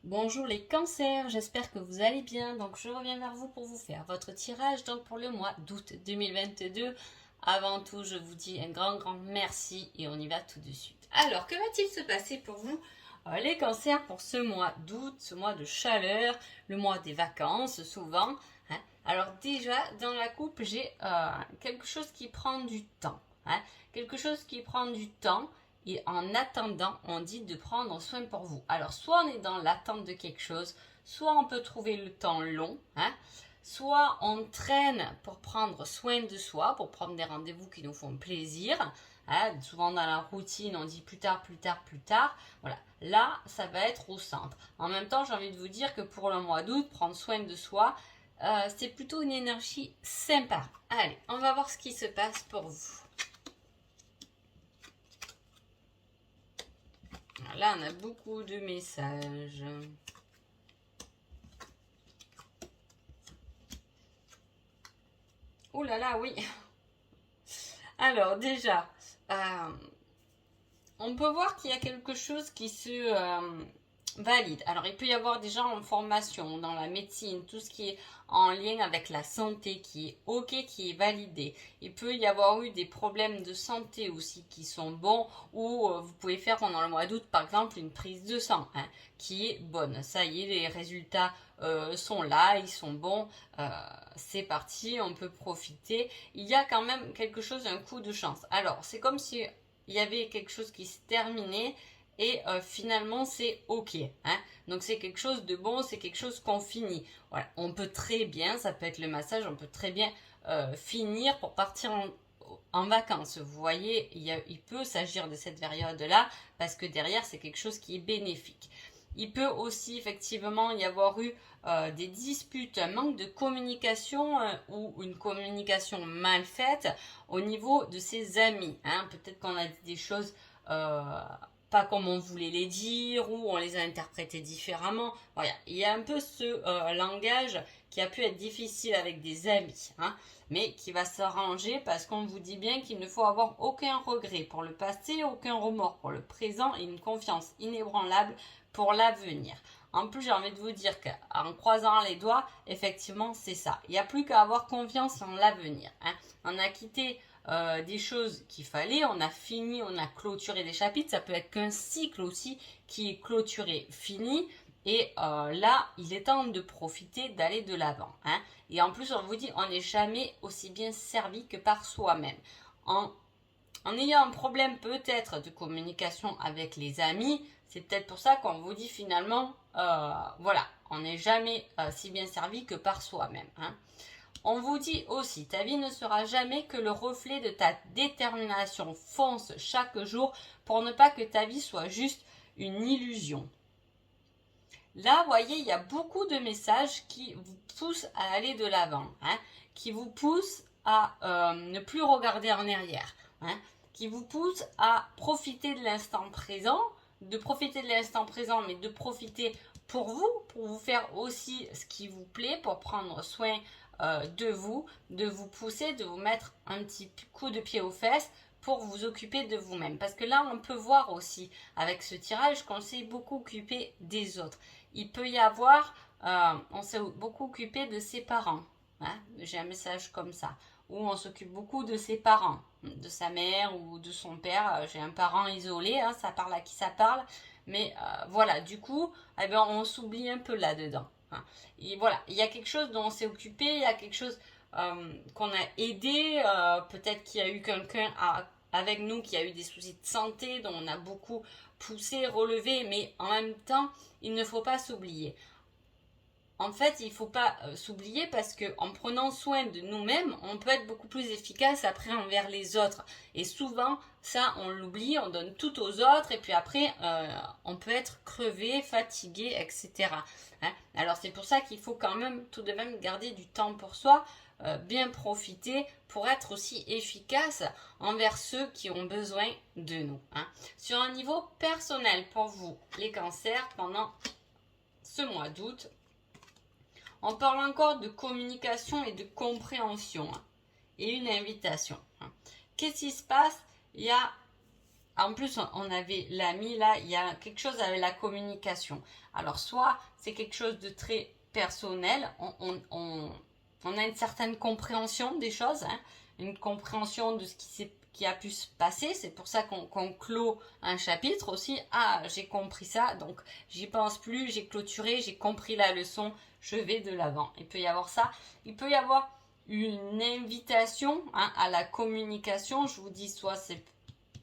Bonjour les cancers, j'espère que vous allez bien. Donc je reviens vers vous pour vous faire votre tirage donc pour le mois d'août 2022. Avant tout, je vous dis un grand merci et on y va tout de suite. Alors, que va-t-il se passer pour vous les cancers pour ce mois d'août, ce mois de chaleur, le mois des vacances souvent, hein. Alors déjà, dans la coupe, j'ai quelque chose qui prend du temps, hein. Quelque chose qui prend du temps. Et en attendant, on dit de prendre soin pour vous. Alors, soit on est dans l'attente de quelque chose, soit on peut trouver le temps long, hein, soit on traîne pour prendre soin de soi, pour prendre des rendez-vous qui nous font plaisir. Hein. Souvent dans la routine, on dit plus tard. Voilà, là, ça va être au centre. En même temps, j'ai envie de vous dire que pour le mois d'août, prendre soin de soi, c'est plutôt une énergie sympa. Allez, on va voir ce qui se passe pour vous. Là, on a beaucoup de messages. Oh là là, oui. Alors, déjà, on peut voir qu'il y a quelque chose qui se valide. Alors, il peut y avoir des gens en formation, dans la médecine, tout ce qui est en lien avec la santé, qui est OK, qui est validé. Il peut y avoir eu des problèmes de santé aussi qui sont bons, ou vous pouvez faire pendant le mois d'août, par exemple, une prise de sang, hein, qui est bonne. Ça y est, les résultats sont là, ils sont bons, c'est parti, on peut profiter. Il y a quand même quelque chose, un coup de chance. Alors, c'est comme si il y avait quelque chose qui se terminait et finalement c'est ok, hein. Donc c'est quelque chose de bon, c'est quelque chose qu'on finit. Voilà, on peut très bien, ça peut être le massage, on peut très bien finir pour partir en vacances. Vous voyez, il peut s'agir de cette période-là parce que derrière c'est quelque chose qui est bénéfique. Il peut aussi effectivement y avoir eu des disputes, un manque de communication ou une communication mal faite au niveau de ses amis, hein. Peut-être qu'on a dit des choses pas comme on voulait les dire ou on les a interprétées différemment. Voilà, il y a un peu ce langage qui a pu être difficile avec des amis, hein, mais qui va s'arranger parce qu'on vous dit bien qu'il ne faut avoir aucun regret pour le passé, aucun remords pour le présent et une confiance inébranlable pour l'avenir. En plus, j'ai envie de vous dire qu'en croisant les doigts, effectivement, c'est ça. Il n'y a plus qu'à avoir confiance en l'avenir, hein. On a quitté des choses qu'il fallait, on a fini, on a clôturé des chapitres. Ça peut être qu'un cycle aussi qui est clôturé, fini. Et là, il est temps de profiter, d'aller de l'avant, hein. Et en plus, on vous dit, on n'est jamais aussi bien servi que par soi-même. En ayant un problème peut-être de communication avec les amis, c'est peut-être pour ça qu'on vous dit finalement, voilà, on n'est jamais si bien servi que par soi-même, hein. On vous dit aussi, ta vie ne sera jamais que le reflet de ta détermination. Fonce chaque jour pour ne pas que ta vie soit juste une illusion. Là, vous voyez, il y a beaucoup de messages qui vous poussent à aller de l'avant, hein, qui vous poussent à ne plus regarder en arrière, hein, qui vous poussent à profiter de l'instant présent, mais de profiter pour vous faire aussi ce qui vous plaît, pour prendre soin de vous pousser, de vous mettre un petit coup de pied aux fesses pour vous occuper de vous-même. Parce que là, on peut voir aussi avec ce tirage qu'on s'est beaucoup occupé des autres. Il peut y avoir, on s'est beaucoup occupé de ses parents. Hein, j'ai un message comme ça. Ou on s'occupe beaucoup de ses parents, de sa mère ou de son père. J'ai un parent isolé, hein, ça parle à qui ça parle. Mais voilà, du coup, eh bien, on s'oublie un peu là-dedans. Hein. Et voilà, il y a quelque chose dont on s'est occupé, il y a quelque chose qu'on a aidé. Peut-être qu'il y a eu quelqu'un avec nous qui a eu des soucis de santé, dont on a beaucoup poussé, relevé, mais en même temps, il ne faut pas s'oublier. En fait, il ne faut pas s'oublier parce qu'en prenant soin de nous-mêmes, on peut être beaucoup plus efficace après envers les autres. Et souvent, ça, on l'oublie, on donne tout aux autres et puis après, on peut être crevé, fatigué, etc. Hein. Alors c'est pour ça qu'il faut quand même tout de même garder du temps pour soi, bien profiter pour être aussi efficace envers ceux qui ont besoin de nous. Hein. Sur un niveau personnel pour vous, les cancers, pendant ce mois d'août, on parle encore de communication et de compréhension, hein, et une invitation. Hein. Qu'est-ce qui se passe? Il y a en plus, on avait l'ami là, il y a quelque chose avec la communication. Alors, soit c'est quelque chose de très personnel, on a une certaine compréhension des choses, hein, une compréhension de ce qui a pu se passer. C'est pour ça qu'on clôt un chapitre aussi. Ah, j'ai compris ça, donc j'y pense plus, j'ai clôturé, j'ai compris la leçon, je vais de l'avant. Il peut y avoir ça. Il peut y avoir une invitation, hein, à la communication. Je vous dis, soit c'est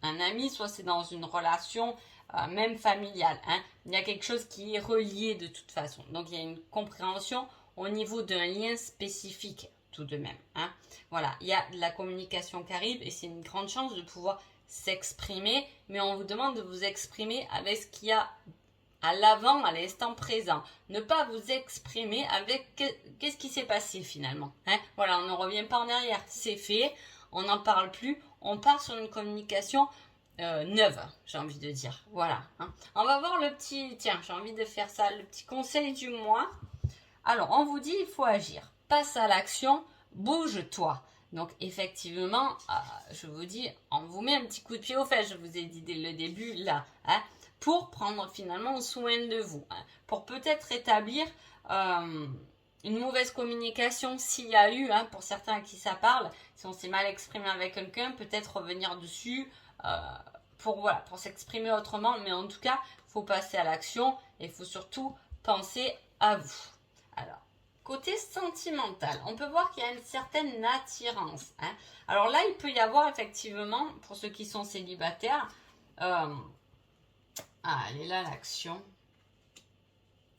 un ami, soit c'est dans une relation même familiale. Hein. Il y a quelque chose qui est relié de toute façon. Donc il y a une compréhension au niveau d'un lien spécifique tout de même. Hein. Voilà, il y a de la communication qui arrive et c'est une grande chance de pouvoir s'exprimer, mais on vous demande de vous exprimer avec ce qu'il y a à l'avant, à l'instant présent. Ne pas vous exprimer avec qu'est-ce qui s'est passé finalement. Hein. Voilà, on ne revient pas en arrière. C'est fait, on n'en parle plus, on part sur une communication neuve, j'ai envie de dire. Voilà. Hein. On va voir le petit, tiens, j'ai envie de faire ça, le petit conseil du mois. Alors, on vous dit, il faut agir. Passe à l'action, bouge-toi. Donc, effectivement, je vous dis, on vous met un petit coup de pied aux fesses, je vous ai dit dès le début, là, hein, pour prendre finalement soin de vous, hein, pour peut-être établir une mauvaise communication s'il y a eu, hein, pour certains à qui ça parle, si on s'est mal exprimé avec quelqu'un, peut-être revenir dessus pour s'exprimer autrement, mais en tout cas, il faut passer à l'action et il faut surtout penser à vous. Alors, côté sentimental, on peut voir qu'il y a une certaine attirance. Hein. Alors là, il peut y avoir effectivement, pour ceux qui sont célibataires, elle est là l'action.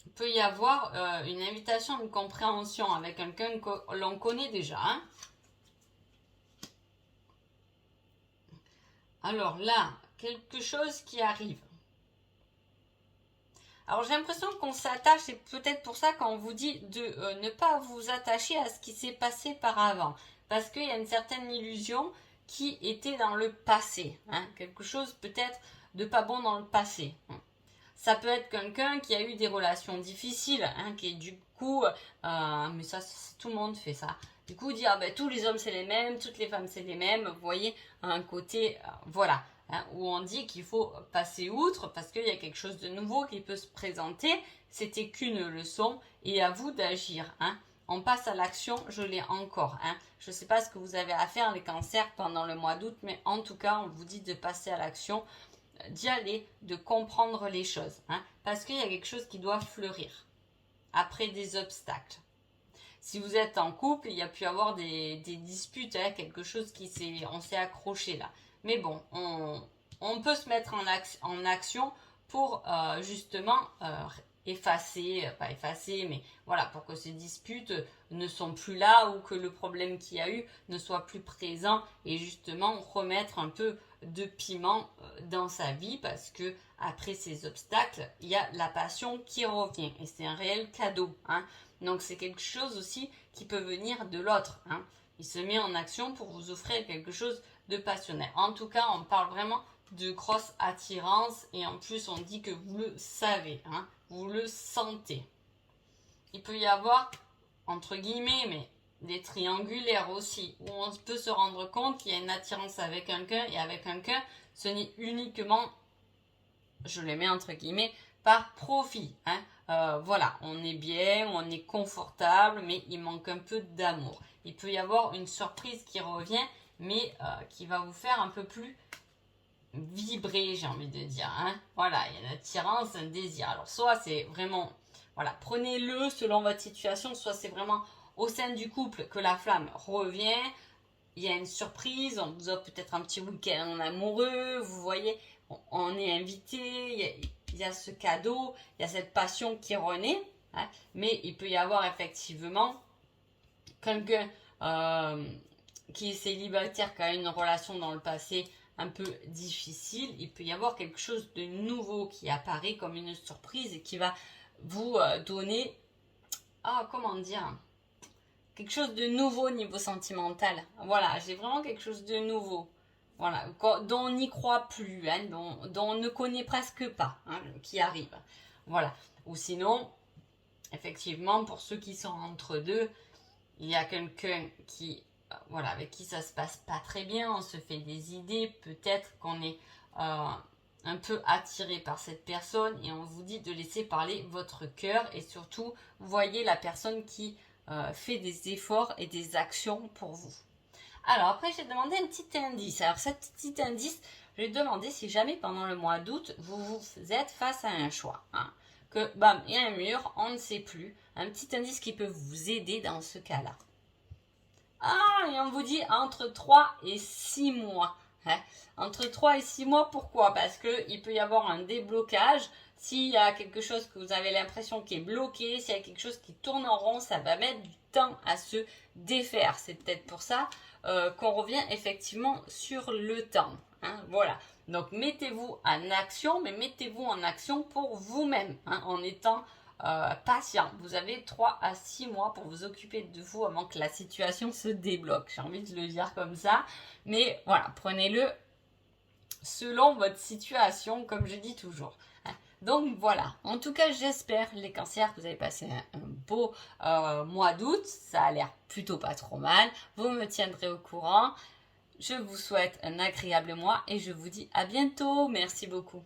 Il peut y avoir une invitation, une compréhension avec quelqu'un que l'on connaît déjà. Hein. Alors là, quelque chose qui arrive. Alors j'ai l'impression qu'on s'attache, c'est peut-être pour ça qu'on vous dit de ne pas vous attacher à ce qui s'est passé par avant. Parce qu'il y a une certaine illusion qui était dans le passé. Hein, quelque chose peut-être de pas bon dans le passé. Ça peut être quelqu'un qui a eu des relations difficiles, hein, qui est du coup, mais ça tout le monde fait ça. Du coup, dire tous les hommes c'est les mêmes, toutes les femmes c'est les mêmes, vous voyez, un côté, voilà. Hein, où on dit qu'il faut passer outre parce qu'il y a quelque chose de nouveau qui peut se présenter. C'était qu'une leçon et à vous d'agir. Hein. On passe à l'action, je l'ai encore. Hein. Je ne sais pas ce que vous avez à faire les cancers pendant le mois d'août, mais en tout cas, on vous dit de passer à l'action, d'y aller, de comprendre les choses. Hein, parce qu'il y a quelque chose qui doit fleurir après des obstacles. Si vous êtes en couple, il y a pu avoir des disputes, hein, quelque chose on s'est accroché là. Mais bon, on peut se mettre en action pour justement effacer, pas effacer, mais voilà, pour que ces disputes ne sont plus là ou que le problème qu'il y a eu ne soit plus présent et justement remettre un peu de piment dans sa vie parce que après ces obstacles, il y a la passion qui revient et c'est un réel cadeau. Hein. Donc c'est quelque chose aussi qui peut venir de l'autre. Hein. Il se met en action pour vous offrir quelque chose de passionnel. En tout cas, on parle vraiment de grosse attirance et en plus on dit que vous le savez, hein, vous le sentez. Il peut y avoir, entre guillemets, mais des triangulaires aussi, où on peut se rendre compte qu'il y a une attirance avec quelqu'un et avec quelqu'un, ce n'est uniquement, je les mets entre guillemets, par profit. Hein. Voilà, on est bien, on est confortable, mais il manque un peu d'amour. Il peut y avoir une surprise qui revient, mais qui va vous faire un peu plus vibrer, j'ai envie de dire. Hein. Voilà, il y a une attirance, un désir. Alors, soit c'est vraiment, voilà, prenez-le selon votre situation, soit c'est vraiment au sein du couple que la flamme revient, il y a une surprise, on vous offre peut-être un petit week-end amoureux, vous voyez, on est invité, il y a ce cadeau, il y a cette passion qui renaît, hein, mais il peut y avoir effectivement quelqu'un qui est célibataire, qui a une relation dans le passé un peu difficile, il peut y avoir quelque chose de nouveau qui apparaît comme une surprise et qui va vous donner, comment dire, quelque chose de nouveau au niveau sentimental. Voilà, j'ai vraiment quelque chose de nouveau. Voilà, dont on n'y croit plus, hein, dont on ne connaît presque pas, hein, qui arrive. Voilà. Ou sinon, effectivement, pour ceux qui sont entre deux, il y a quelqu'un qui, voilà, avec qui ça se passe pas très bien, on se fait des idées, peut-être qu'on est un peu attiré par cette personne et on vous dit de laisser parler votre cœur et surtout voyez la personne qui fait des efforts et des actions pour vous. Alors après j'ai demandé un petit indice. Alors cet petit indice, j'ai demandé si jamais pendant le mois d'août vous êtes face à un choix. Hein, que bam, il y a un mur, on ne sait plus. Un petit indice qui peut vous aider dans ce cas-là. Ah, et on vous dit entre 3 et 6 mois. Hein. Entre 3 et 6 mois, pourquoi? Parce qu'il peut y avoir un déblocage. S'il y a quelque chose que vous avez l'impression qui est bloqué, s'il y a quelque chose qui tourne en rond, ça va mettre du temps à se défaire. C'est peut-être pour ça qu'on revient effectivement sur le temps. Hein, voilà. Donc mettez-vous en action, mais mettez-vous en action pour vous-même, hein, en étant patient. Vous avez 3 à 6 mois pour vous occuper de vous avant que la situation se débloque. J'ai envie de le dire comme ça. Mais voilà, prenez-le selon votre situation, comme je dis toujours. Donc voilà, en tout cas j'espère les cancers que vous avez passé un beau mois d'août. Ça a l'air plutôt pas trop mal. Vous me tiendrez au courant. Je vous souhaite un agréable mois et je vous dis à bientôt. Merci beaucoup.